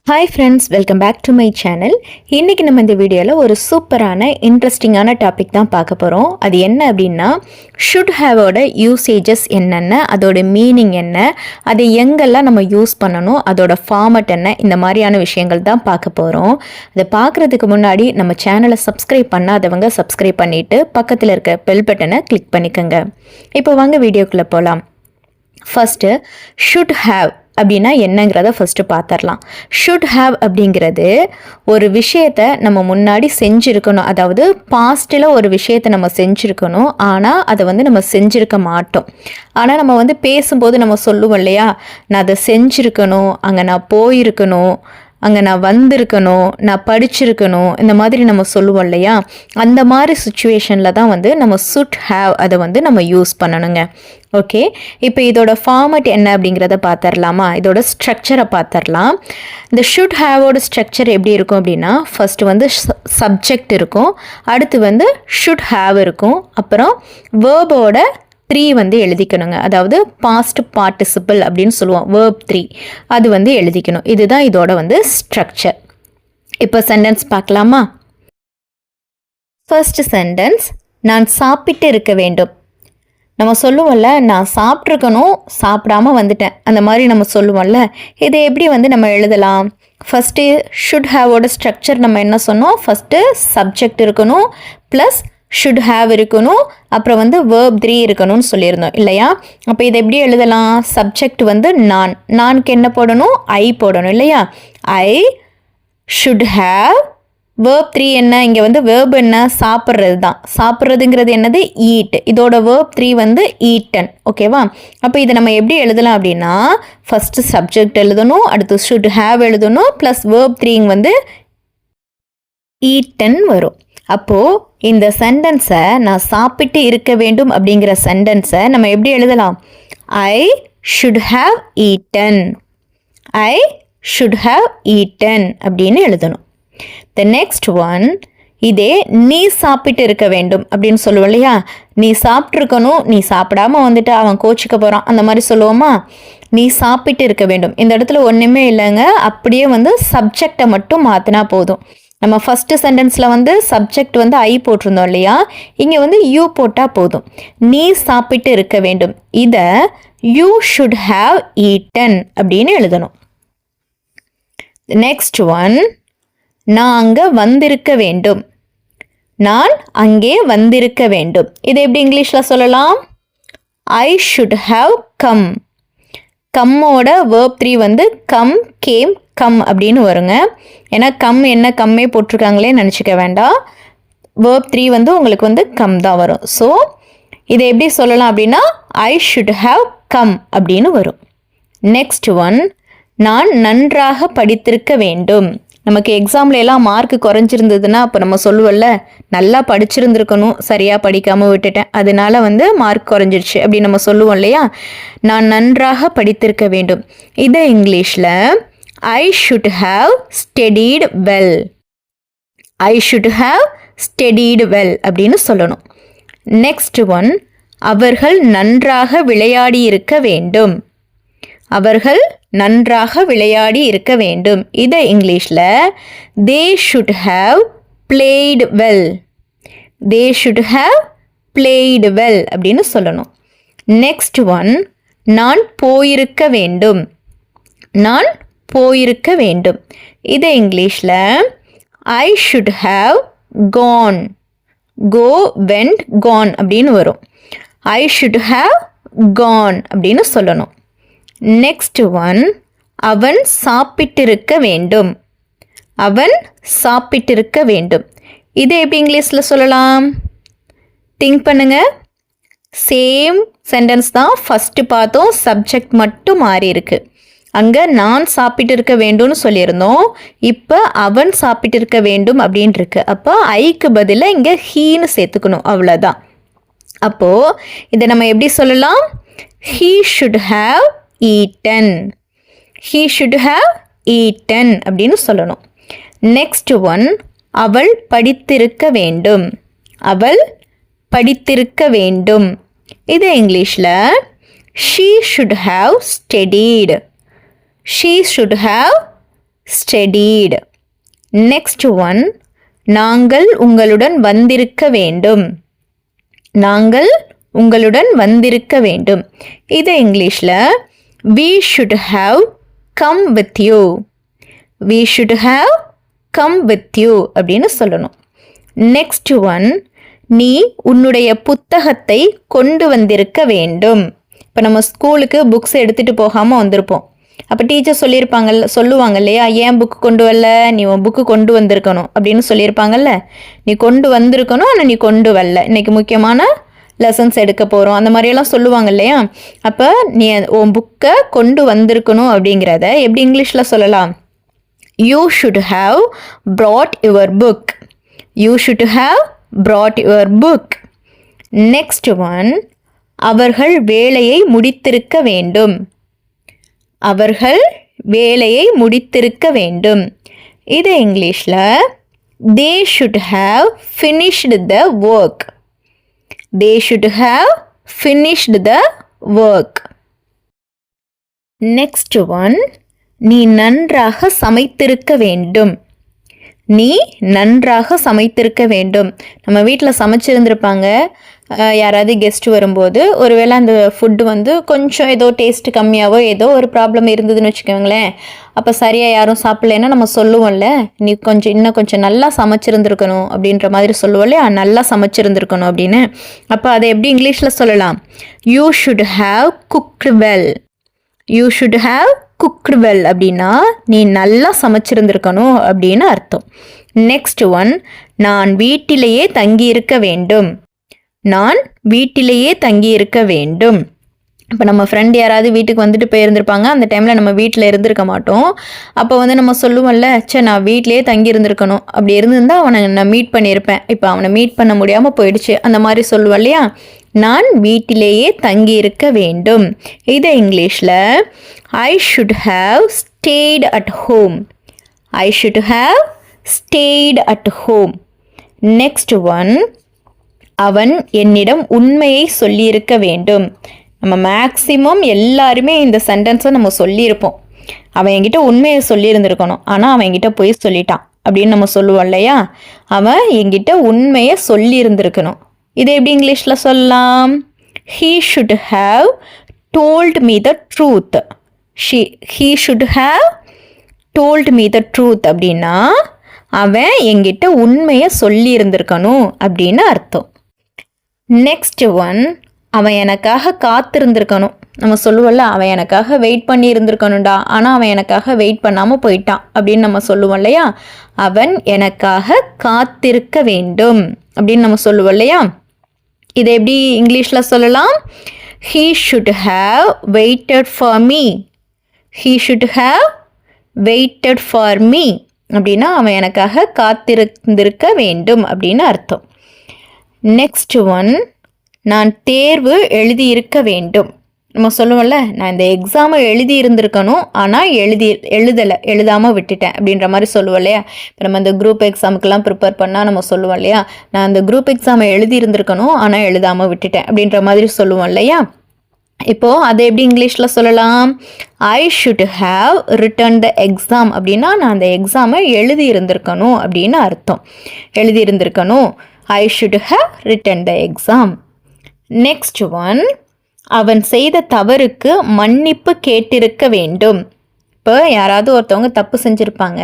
Hi friends, welcome back to my channel. இன்றைக்கி நம்ம இந்த வீடியோவில் ஒரு சூப்பரான இன்ட்ரெஸ்டிங்கான டாபிக் தான் பார்க்க போகிறோம். அது என்ன அப்படின்னா, ஷுட் ஹேவோட யூசேஜஸ் என்னென்ன, அதோட மீனிங் என்ன, அதை எங்கெல்லாம் நம்ம யூஸ் பண்ணணும், அதோட ஃபார்மட் என்ன, இந்த மாதிரியான விஷயங்கள் தான் பார்க்க போகிறோம். அதை பார்க்குறதுக்கு முன்னாடி நம்ம சேனலை சப்ஸ்கிரைப் பண்ணாதவங்க சப்ஸ்கிரைப் பண்ணிவிட்டு பக்கத்தில் இருக்க பெல் பட்டனை கிளிக் பண்ணிக்கோங்க. இப்போ வாங்க வீடியோக்குள்ளே போகலாம். ஃபஸ்ட்டு ஷுட் ஹேவ் அப்படின்னா என்னங்கிறத ஃபஸ்ட்டு பார்த்துடலாம். ஷுட் ஹேவ் அப்படிங்கிறது ஒரு விஷயத்தை நம்ம முன்னாடி செஞ்சுருக்கணும், அதாவது பாஸ்ட்டில் ஒரு விஷயத்தை நம்ம செஞ்சுருக்கணும், ஆனால் அதை நம்ம செஞ்சுருக்க மாட்டோம். ஆனால் நம்ம பேசும்போது நம்ம சொல்லுவோம் இல்லையா, நான் அதை செஞ்சுருக்கணும், அங்கே நான் போயிருக்கணும், அங்கே நான் வந்திருக்கணும், நான் படிச்சிருக்கணும், இந்த மாதிரி நம்ம சொல்லுவோம் இல்லையா. அந்த மாதிரி சுச்சுவேஷனில் தான் நம்ம ஷுட் ஹேவ் அதை நம்ம யூஸ் பண்ணணுங்க. ஓகே, இப்போ இதோட ஃபார்மட் என்ன அப்படிங்கிறத பார்த்துடலாமா. இதோட ஸ்ட்ரக்சரை பார்த்துடலாம். இந்த ஷுட் ஹேவோட ஸ்ட்ரக்சர் எப்படி இருக்கும் அப்படின்னா, ஃபஸ்ட்டு சப்ஜெக்ட் இருக்கும், அடுத்து ஷுட் ஹேவ் இருக்கும், அப்புறம் வேர்போட 3 எழுதிக்கணுங்க. அதாவது பாஸ்ட் பார்ட்டிசிபிள் அப்படின்னு சொல்லுவோம், வேர்ப் 3 அது எழுதிக்கணும். இதுதான் இதோட ஸ்ட்ரக்சர். இப்போ சென்டென்ஸ் பார்க்கலாமா. ஃபர்ஸ்ட் சென்டென்ஸ், நான் சாப்பிட்டு இருக்க வேண்டும். நம்ம சொல்லுவோம்ல, நான் சாப்பிட்ருக்கணும், சாப்பிடாம வந்துட்டேன், அந்த மாதிரி நம்ம சொல்லுவோம்ல. இதை எப்படி நம்ம எழுதலாம்? ஃபஸ்ட்டு ஷுட் ஹேவோட ஸ்ட்ரக்சர் நம்ம என்ன சொன்னோம், ஃபஸ்ட்டு சப்ஜெக்ட் இருக்கணும், ப்ளஸ் ஷுட் ஹேவ் இருக்கணும், அப்புறம் வேர்ப் 3 இருக்கணும்னு சொல்லியிருந்தோம் இல்லையா. அப்போ இதை எப்படி எழுதலாம்? சப்ஜெக்ட் நான்க்கு என்ன போடணும்? ஐ போடணும் இல்லையா. ஐ ஷுட் ஹேவ். வேர்ப் 3 என்ன? இங்கே வேர்ப் என்ன? சாப்பிட்றது தான். சாப்பிட்றதுங்கிறது என்னது? ஈட். இதோட வேர்ப் 3 ஈட்டன். ஓகேவா. அப்போ இதை நம்ம எப்படி எழுதலாம் அப்படின்னா, ஃபஸ்ட்டு சப்ஜெக்ட் எழுதணும், அடுத்து ஷுட் ஹேவ் எழுதணும், ப்ளஸ் வேர்ப் 3 ஈட்டன் வரும். அப்போது இந்த சென்டென்ஸை, நான் சாப்பிட்டு இருக்க வேண்டும் அப்படிங்கிற சென்டென்ஸை நம்ம எப்படி எழுதலாம்? ஐ should have eaten. I should have eaten அப்படின்னு எழுதணும். த நெக்ஸ்ட் ஒன், இதே நீ சாப்பிட்டு இருக்க வேண்டும் அப்படின்னு சொல்லுவோம் இல்லையா. நீ சாப்பிட்ருக்கணும், நீ சாப்பிடாம வந்துட்டு அவன் கோச்சிக்க போகிறான், அந்த மாதிரி சொல்லுவோமா. நீ சாப்பிட்டு இருக்க வேண்டும், இந்த இடத்துல ஒன்றுமே இல்லைங்க, அப்படியே சப்ஜெக்டை மட்டும் மாற்றினா போதும். நம்ம ஃபஸ்ட்டு சென்டென்ஸில் சப்ஜெக்ட் ஐ போட்டிருந்தோம் இல்லையா, இங்கே யூ போட்டால் போதும். நீ சாப்பிட்டு இருக்க வேண்டும், இதை யூ ஷுட் ஹேவ் ஈட்டன் அப்படின்னு எழுதணும். நெக்ஸ்ட் ஒன், நான் அங்கே வந்திருக்க வேண்டும். நான் அங்கே வந்திருக்க வேண்டும், இதை எப்படி இங்கிலீஷில் சொல்லலாம்? I should have come. கம்மோட வேர்ப் 3 கம், கேம், கம் அப்படின்னு வருங்க. ஏன்னா கம் என்ன, கம்மே போட்டிருக்காங்களே நினச்சிக்க வேண்டாம். வேர்ப் 3 உங்களுக்கு கம் தான் வரும். ஸோ இதை எப்படி சொல்லலாம் அப்படின்னா, ஐ ஷுட் ஹேவ் கம் அப்படின்னு வரும். நெக்ஸ்ட் ஒன், நான் நன்றாக படித்திருக்க வேண்டும். நமக்கு எக்ஸாமில் எல்லாம் மார்க் குறைஞ்சிருந்ததுன்னா அப்போ நம்ம சொல்லுவோம்ல, நல்லா படிச்சிருந்துருக்கணும், சரியாக படிக்காமல் விட்டுட்டேன், அதனால மார்க் குறைஞ்சிருச்சு அப்படின்னு நம்ம சொல்லுவோம் இல்லையா. நான் நன்றாக படித்திருக்க வேண்டும், இதை இங்கிலீஷில் I should have studied well. I should have studied well அப்படின்னு சொல்லணும். நெக்ஸ்ட் ஒன், அவர்கள் நன்றாக விளையாடி இருக்க வேண்டும். அவர்கள் நன்றாக விளையாடி இருக்க வேண்டும், இதை இங்கிலீஷில் they should have played well. They should have played well அப்படின்னு சொல்லணும். நெக்ஸ்ட் ஒன், நான் போயிருக்க வேண்டும். நான் போயிருக்க வேண்டும், இதை இங்கிலீஷில் I should have gone. Go, went, gone அப்படின்னு வரும். ஐ ஷுட் ஹேவ் கான் அப்படின்னு சொல்லணும். நெக்ஸ்ட் ஒன், அவன் சாப்பிட்டிருக்க வேண்டும். அவன் சாப்பிட்டிருக்க வேண்டும், இதை எப்படி இங்கிலீஷில் சொல்லலாம்? திங்க் பண்ணுங்க. சேம் சென்டென்ஸ் தான், ஃபஸ்ட்டு பார்த்தோம், சப்ஜெக்ட் மட்டும் மாறி இருக்கு. அங்கே நான் சாப்பிட்டு இருக்க வேண்டும்னு சொல்லியிருந்தோம், இப்போ அவன் சாப்பிட்டு இருக்க வேண்டும் அப்படின்னு இருக்கு. அப்போ ஐக்கு பதிலாக இங்கே ஹீன்னு சேர்த்துக்கணும், அவ்வளோதான். அப்போது இதை நம்ம எப்படி சொல்லலாம்? He should have eaten. He should have eaten அப்படின்னு சொல்லணும். நெக்ஸ்ட் ஒன், அவள் படித்திருக்க வேண்டும். அவள் படித்திருக்க வேண்டும், இது இங்கிலீஷில் she should have studied. She should have studied. Next one, நாங்கள் உங்களுடன் வந்திருக்க வேண்டும். நாங்கள் உங்களுடன் வந்திருக்க வேண்டும். இது இங்கிலீஷில் we should have come with you. we should have come with you அப்படின்னு சொல்லணும். நெக்ஸ்ட் ஒன், நீ உன்னுடைய புத்தகத்தை கொண்டு வந்திருக்க வேண்டும். இப்போ நம்ம ஸ்கூலுக்கு புக்ஸ் எடுத்துகிட்டு போகாமல் வந்திருப்போம். அப்போ டீச்சர் சொல்லுவாங்க இல்லையா, ஏன் புக்கு கொண்டு வரல, நீ உன் புக்கு கொண்டு வந்திருக்கணும் அப்படின்னு சொல்லியிருப்பாங்கல்ல. நீ கொண்டு வந்திருக்கணும், ஆனால் நீ கொண்டு வரல, இன்றைக்கி முக்கியமான லெசன்ஸ் எடுக்க போகிறோம் அந்த மாதிரியெல்லாம் சொல்லுவாங்க இல்லையா. அப்போ நீ உன் புக்கை கொண்டு வந்திருக்கணும் அப்படிங்கிறத எப்படி இங்கிலீஷில் சொல்லலாம்? You should have brought your book. You should have brought your book. Next one, அவர்கள் வேலையை முடித்திருக்க வேண்டும். அவர்கள் வேலையை முடித்திருக்க வேண்டும். இது இங்கிலீஷில் they should have finished the work. They should have finished the work. Next one, நீ நன்றாக சமைத்திருக்க வேண்டும். நீ நன்றாக சமைத்திருக்க வேண்டும். நம்ம வீட்டில் சமைச்சிருந்துருப்பாங்க, யாராவது கெஸ்ட் வரும்போது ஒருவேளை அந்த ஃபுட்டு வந்து கொஞ்சம் ஏதோ டேஸ்ட் கம்மியாகவோ ஏதோ ஒரு ப்ராப்ளம் இருந்ததுன்னு வச்சுக்கோங்களேன். அப்போ சரியாக யாரும் சாப்பிட்லன்னா நம்ம சொல்லுவோம்ல, நீ இன்னும் கொஞ்சம் நல்லா சமைச்சிருந்துருக்கணும் அப்படின்ற மாதிரி சொல்லுவோம் இல்லையா, நல்லா சமைச்சிருந்துருக்கணும் அப்படின்னு. அப்போ அதை எப்படி இங்கிலீஷில் சொல்லலாம்? You should have cooked well. You should have cooked well அப்படின்னா நீ நல்லா சமைச்சிருந்துருக்கணும் அப்படின்னு அர்த்தம். நெக்ஸ்ட் ஒன், நான் வீட்டிலேயே தங்கியிருக்க வேண்டும். நான் வீட்டிலேயே தங்கியிருக்க வேண்டும். இப்போ நம்ம ஃப்ரெண்ட் யாராவது வீட்டுக்கு வந்துட்டு போயிருந்திருப்பாங்க, அந்த டைமில் நம்ம வீட்டில் இருந்திருக்க மாட்டோம். அப்போ வந்து நம்ம சொல்லுவோம்ல, நான் வீட்டிலேயே தங்கி இருந்திருக்கணும், அப்படி இருந்திருந்தால் அவனை நான் மீட் பண்ணியிருப்பேன், இப்போ அவனை மீட் பண்ண முடியாமல் போயிடுச்சு அந்த மாதிரி சொல்லுவோம் இல்லையா. நான் வீட்டிலேயே தங்கி இருக்க வேண்டும். இதை இங்கிலீஷில் I should have stayed at home. I should have stayed at home. Next one, அவன் என்னிடம் உண்மையை சொல்லியிருக்க வேண்டும். நம்ம மேக்ஸிமம் எல்லாருமே இந்த சென்டென்ஸை நம்ம சொல்லியிருப்போம். அவன் என்கிட்ட உண்மையை சொல்லியிருந்திருக்கணும், ஆனால் அவன் என்கிட்ட போய் சொல்லிட்டான் அப்படின்னு நம்ம சொல்லுவோம் இல்லையா. அவன் என்கிட்ட உண்மையை சொல்லியிருந்திருக்கணும். இதை எப்படி இங்கிலீஷில் சொல்லலாம்? He should have told me the truth. He should have told me the truth அப்படின்னா அவன் என்கிட்ட உண்மையை சொல்லி இருந்திருக்கணும் அப்படின்னு அர்த்தம். நெக்ஸ்ட் ஒன், அவன் எனக்காக காத்திருந்திருக்கணும். நம்ம சொல்லுவோம்ல, அவன் எனக்காக வெயிட் பண்ணி இருந்திருக்கணும்டா, ஆனால் அவன் எனக்காக வெயிட் பண்ணாமல் போயிட்டான் அப்படின்னு நம்ம சொல்லுவோம் இல்லையா. அவன் எனக்காக காத்திருக்க வேண்டும் அப்படின்னு நம்ம சொல்லுவோம் இல்லையா. இதை எப்படி இங்கிலீஷில் சொல்லலாம்? He should have waited for me. He should have waited for me அப்படின்னா அவன் எனக்காக காத்திருந்திருக்க வேண்டும் அப்படின்னு அர்த்தம். நெக்ஸ்ட் ஒன், நான் தேர்வு எழுதியிருக்க வேண்டும். நம்ம சொல்லுவோம்ல, நான் இந்த எக்ஸாமை எழுதி இருந்திருக்கணும், ஆனால் எழுதாமல் விட்டுட்டேன் அப்படின்ற மாதிரி சொல்லுவோம் இல்லையா. இப்போ நம்ம இந்த குரூப் எக்ஸாமுக்கெல்லாம் ப்ரிப்பேர் பண்ணால் நம்ம சொல்லுவோம் இல்லையா, நான் அந்த குரூப் எக்ஸாமை எழுதி இருந்திருக்கணும், ஆனால் எழுதாமல் விட்டுட்டேன் அப்படின்ற மாதிரி சொல்லுவோம் இல்லையா. இப்போது அதை எப்படி இங்கிலீஷில் சொல்லலாம்? I should have written the exam அப்படின்னா நான் அந்த எக்ஸாமை எழுதி இருந்திருக்கணும் அப்படின்னு அர்த்தம். எழுதி இருந்திருக்கணும். I should have written the exam. Next one, அவன் செய்த தவறுக்கு மன்னிப்பு கேட்டிருக்க வேண்டும். இப்போ யாராவது ஒருத்தவங்க தப்பு செஞ்சுருப்பாங்க,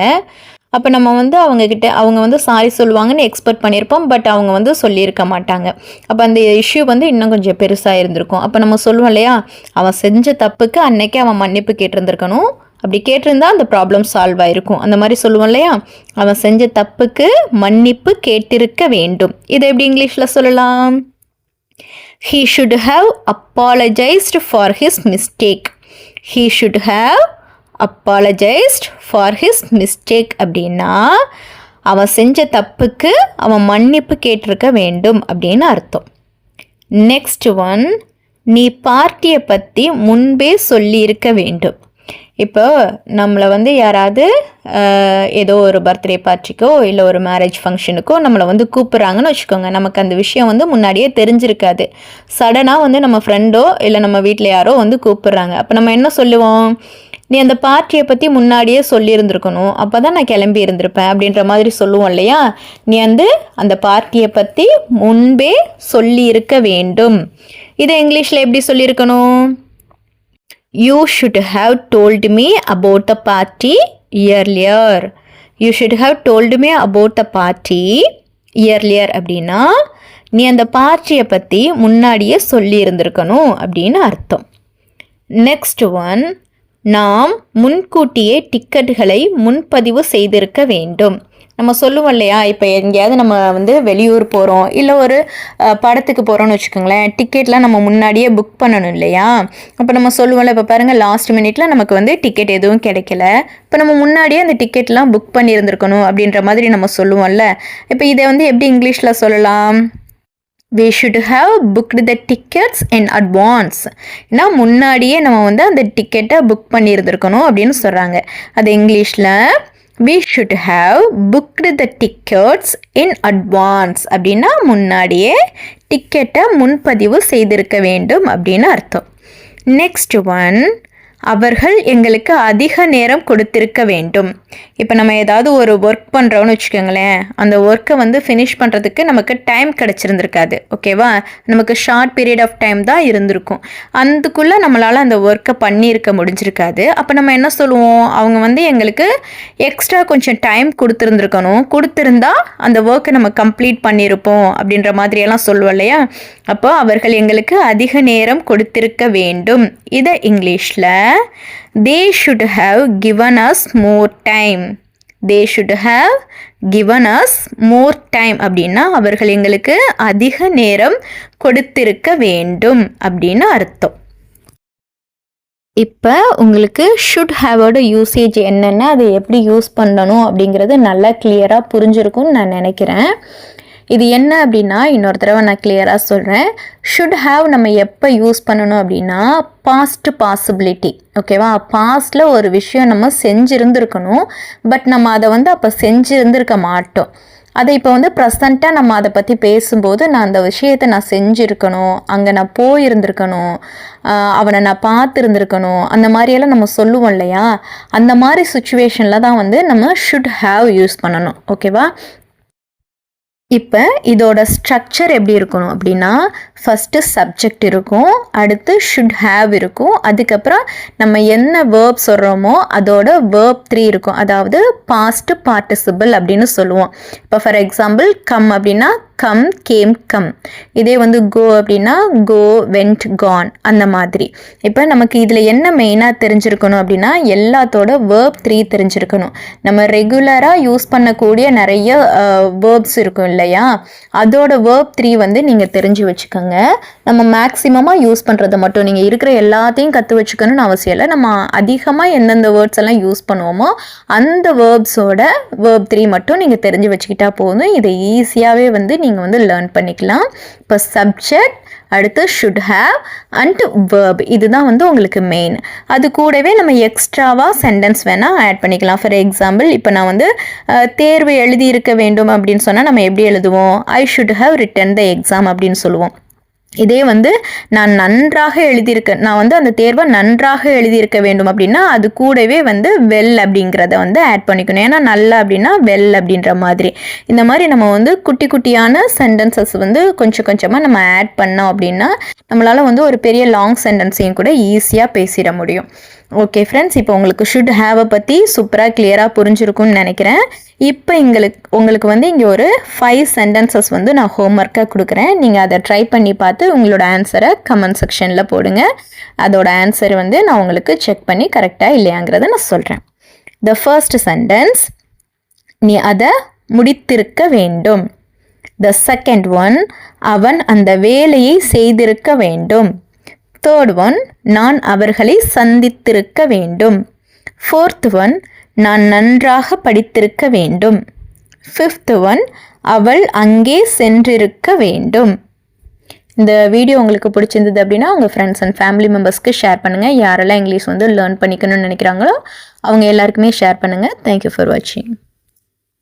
அப்போ நம்ம வந்து அவங்க வந்து சாரி சொல்லுவாங்கன்னு எக்ஸ்பெக்ட் பண்ணியிருப்போம். பட் அவங்க வந்து சொல்லியிருக்க மாட்டாங்க. அப்போ அந்த இஷ்யூ வந்து இன்னும் கொஞ்சம் பெருசாக இருந்திருக்கும். அப்போ நம்ம சொல்லுவோம் இல்லையா, அவன் செஞ்ச தப்புக்கு அன்னைக்கே அவன் மன்னிப்பு கேட்டிருந்திருக்கணும், அப்படி கேட்டிருந்தா அந்த ப்ராப்ளம் சால்வ் ஆகிருக்கும் அந்த மாதிரி சொல்லுவோம் இல்லையா. அவன் செஞ்ச தப்புக்கு மன்னிப்பு கேட்டிருக்க வேண்டும். இதை எப்படி இங்கிலீஷில் சொல்லலாம்? He should have apologized for his mistake. He should have apologized for his mistake அப்படின்னா அவன் செஞ்ச தப்புக்கு அவன் மன்னிப்பு கேட்டிருக்க வேண்டும் அப்படின்னு அர்த்தம். நெக்ஸ்ட் ஒன், நீ பார்ட்டியை பற்றி முன்பே சொல்லியிருக்க வேண்டும். இப்போ நம்மளை வந்து யாராவது ஏதோ ஒரு பர்த்டே பார்ட்டிக்கோ இல்லை ஒரு மேரேஜ் ஃபங்க்ஷனுக்கோ நம்மளை வந்து கூப்பிட்றாங்கன்னு வச்சுக்கோங்க. நமக்கு அந்த விஷயம் வந்து முன்னாடியே தெரிஞ்சிருக்காது. சடனாக வந்து நம்ம ஃப்ரெண்டோ இல்லை நம்ம வீட்டில் யாரோ வந்து கூப்பிட்றாங்க. அப்போ நம்ம என்ன சொல்லுவோம்? நீ அந்த பார்ட்டியை பற்றி முன்னாடியே சொல்லியிருந்திருக்கணும், அப்போ தான் நான் கிளம்பி இருந்திருப்பேன் அப்படின்ற மாதிரி சொல்லுவோம் இல்லையா. நீ அந்த பார்ட்டியை பற்றி முன்பே சொல்லியிருக்க வேண்டும். இதை இங்கிலீஷில் எப்படி சொல்லியிருக்கணும்? You should have told me about the party earlier. You should have told me about the party earlier அப்படின்னா நீ அந்த பார்ட்டியை பற்றி முன்னாடியே சொல்லி இருந்திருக்கணும் அப்படின்னு அர்த்தம். நெக்ஸ்ட் ஒன், நாம் முன்கூட்டியே டிக்கெட்டுகளை முன்பதிவு செய்திருக்க வேண்டும். நம்ம சொல்லுவோம் இல்லையா, இப்போ எங்கேயாவது நம்ம வெளியூர் போகிறோம், இல்லை ஒரு படத்துக்கு போகிறோன்னு வச்சுக்கோங்களேன், டிக்கெட்லாம் நம்ம முன்னாடியே புக் பண்ணணும் இல்லையா. அப்போ நம்ம சொல்லுவோம்ல, இப்போ பாருங்கள் லாஸ்ட் மினிட்ல நமக்கு டிக்கெட் எதுவும் கிடைக்கல, இப்போ நம்ம முன்னாடியே அந்த டிக்கெட்லாம் புக் பண்ணியிருந்துருக்கணும் அப்படின்ற மாதிரி நம்ம சொல்லுவோம்ல. இப்போ இதை எப்படி இங்கிலீஷில் சொல்லலாம்? We should have booked the tickets in advance. ஏன்னா முன்னாடியே நம்ம அந்த டிக்கெட்டை புக் பண்ணியிருந்துருக்கணும் அப்படின்னு சொல்கிறாங்க. அது இங்கிலீஷில் we should have booked the tickets in advance அப்படின்னா முன்னாடியே டிக்கெட்டை முன்பதிவு செய்திருக்க வேண்டும் அப்படின்னு அர்த்தம். நெக்ஸ்ட் ஒன், அவர்கள் எங்களுக்கு அதிக நேரம் கொடுத்திருக்க வேண்டும். இப்போ நம்ம ஏதாவது ஒரு ஒர்க் பண்ணுறோன்னு வச்சுக்கோங்களேன், அந்த ஒர்க்கை ஃபினிஷ் பண்ணுறதுக்கு நமக்கு டைம் கிடச்சிருந்துருக்காது, ஓகேவா. நமக்கு ஷார்ட் பீரியட் ஆஃப் டைம் தான் இருந்திருக்கும், அதுக்குள்ளே நம்மளால் அந்த ஒர்க்கை பண்ணியிருக்க முடிஞ்சிருக்காது. அப்போ நம்ம என்ன சொல்லுவோம்? அவங்க எங்களுக்கு எக்ஸ்ட்ரா கொஞ்சம் டைம் கொடுத்துருந்தா அந்த ஒர்க்கை நம்ம கம்ப்ளீட் பண்ணியிருப்போம் அப்படின்ற மாதிரியெல்லாம் சொல்லுவோம் இல்லையா. அப்போ அவர்கள் எங்களுக்கு அதிக நேரம் கொடுத்திருக்க வேண்டும். இதை இங்கிலீஷில் they should have given us more time. They should have given us more time அப்படின்னா அவர்கள் எங்களுக்கு அதிக நேரம் கொடுத்திருக்க வேண்டும் அப்படின்னு அர்த்தம். இப்போ உங்களுக்கு should haveோட யூசேஜ் என்னென்ன, அதை எப்படி யூஸ் பண்ணணும் அப்படிங்கிறது நல்லா கிளியராக புரிஞ்சிருக்கும்னு நான் நினைக்கிறேன். இது என்ன அப்படின்னா இன்னொரு தடவை நான் கிளியராக சொல்கிறேன். ஷுட் ஹாவ் நம்ம எப்போ யூஸ் பண்ணணும் அப்படின்னா பாஸ்ட் பாசிபிலிட்டி, ஓகேவா. பாஸ்டில் ஒரு விஷயம் நம்ம செஞ்சுருந்துருக்கணும், பட் நம்ம அதை அப்போ செஞ்சுருந்துருக்க மாட்டோம். அதை இப்போ ப்ரெசண்ட்டாக நம்ம அதை பற்றி பேசும்போது நான் அந்த விஷயத்தை நான் செஞ்சுருக்கணும், அங்கே நான் போயிருந்துருக்கணும், அவனை நான் பார்த்துருந்துருக்கணும், அந்த மாதிரியெல்லாம் நம்ம சொல்லுவோம் இல்லையா. அந்த மாதிரி சுச்சுவேஷனில் தான் நம்ம ஷுட் ஹாவ் யூஸ் பண்ணணும், ஓகேவா. இப்போ இதோட ஸ்ட்ரக்சர் எப்படி இருக்கணும் அப்படின்னா ஃபஸ்ட்டு சப்ஜெக்ட் இருக்கும், அடுத்து ஷுட் ஹாவ் இருக்கும், அதுக்கப்புறம் நம்ம என்ன வேர்ப் சொல்கிறோமோ அதோட வேர்ப் 3 இருக்கும், அதாவது பாஸ்ட் பார்ட்டிசிபிள் அப்படின்னு சொல்லுவோம். இப்போ ஃபார் எக்ஸாம்பிள் கம் அப்படின்னா கம், கேம், கம். இதே கோ அப்படின்னா கோ, வெண்ட், கான், அந்த மாதிரி. இப்போ நமக்கு இதில் என்ன மெயினாக தெரிஞ்சிருக்கணும் அப்படின்னா எல்லாத்தோட வேர்ப் 3 தெரிஞ்சிருக்கணும். நம்ம ரெகுலராக யூஸ் பண்ணக்கூடிய நிறைய வேர்ப்ஸ் இருக்கும் இல்லையா, அதோட வேர்ப் 3 நீங்கள் தெரிஞ்சு வச்சுக்கோங்க. நம்ம மேக்ஸிமமாக யூஸ் பண்ணுறதை மட்டும் நீங்கள் இருக்கிற எல்லாத்தையும் கற்று வச்சுக்கணும்னு அவசியம் இல்லை. நம்ம அதிகமாக எந்தெந்த வேர்ட்ஸ் எல்லாம் யூஸ் பண்ணுவோமோ அந்த வேர்ப்ஸோட வேர்ப் 3 மட்டும் நீங்கள் தெரிஞ்சு வச்சுக்கிட்டா போதும். இதை ஈஸியாகவே நீங்கள் லேர்ன் பண்ணிக்கலாம். இப்போ சப்ஜெக்ட், அடுத்து ஷுட் ஹாவ் அண்ட் வேர்ப், இதுதான் உங்களுக்கு மெயின். அது கூடவே நம்ம எக்ஸ்ட்ராவாக சென்டென்ஸ் வேணால் ஆட் பண்ணிக்கலாம். ஃபார் எக்ஸாம்பிள் இப்போ நான் தேர்வு எழுதியிருக்க வேண்டும் அப்படின்னு சொன்னால் நம்ம எப்படி எழுதுவோம்? I should have written the exam அப்படின்னு சொல்லுவோம். இதே நான் நன்றாக எழுதியிருக்கேன், நான் அந்த தேர்வை நன்றாக எழுதியிருக்க வேண்டும் அப்படின்னா அது கூடவே வெல் அப்படிங்கிறத ஆட் பண்ணிக்கணும். ஏன்னா நல்ல அப்படின்னா வெல் அப்படின்ற மாதிரி. இந்த மாதிரி நம்ம குட்டி குட்டியான சென்டென்சஸ் கொஞ்சம் கொஞ்சமாக நம்ம ஆட் பண்ணோம் அப்படின்னா நம்மளால் ஒரு பெரிய லாங் சென்டென்ஸையும் கூட ஈஸியாக பேசிட முடியும். ஓகே ஃப்ரெண்ட்ஸ், இப்போ உங்களுக்கு ஷுட் ஹாவை பற்றி சூப்பராக கிளியராக புரிஞ்சிருக்கும்னு நினைக்கிறேன். இப்போ உங்களுக்கு இங்கே ஒரு 5 சென்டென்சஸ் நான் ஹோம்ஒர்க்காக கொடுக்குறேன். நீங்கள் அதை ட்ரை பண்ணி பார்த்து உங்களோட ஆன்சரை கமெண்ட் செக்ஷனில் போடுங்க. அதோட ஆன்சர் நான் உங்களுக்கு செக் பண்ணி கரெக்டாக இல்லையாங்கிறத நான் சொல்கிறேன். த ஃபர்ஸ்ட் சென்டென்ஸ், நீ அதை முடித்திருக்க வேண்டும். த செகண்ட் ஒன், அவன் அந்த வேலையை செய்திருக்க வேண்டும். தேர்ட் ஒன், நான் அவர்களை சந்தித்திருக்க வேண்டும். ஃபோர்த் ஒன், நான் நன்றாக படித்திருக்க வேண்டும். ஃபிஃப்த் ஒன், அவள் அங்கே சென்றிருக்க வேண்டும். இந்த வீடியோ உங்களுக்கு பிடிச்சிருந்தது அப்படின்னா உங்கள் ஃப்ரெண்ட்ஸ் அண்ட் ஃபேமிலி மெம்பர்ஸ்க்கு ஷேர் பண்ணுங்கள். யாரெல்லாம் இங்கிலீஷ் லேர்ன் பண்ணிக்கணும்னு நினைக்கிறாங்களோ அவங்க எல்லாருக்குமே ஷேர் பண்ணுங்கள். தேங்க்யூ ஃபார் வாட்சிங்.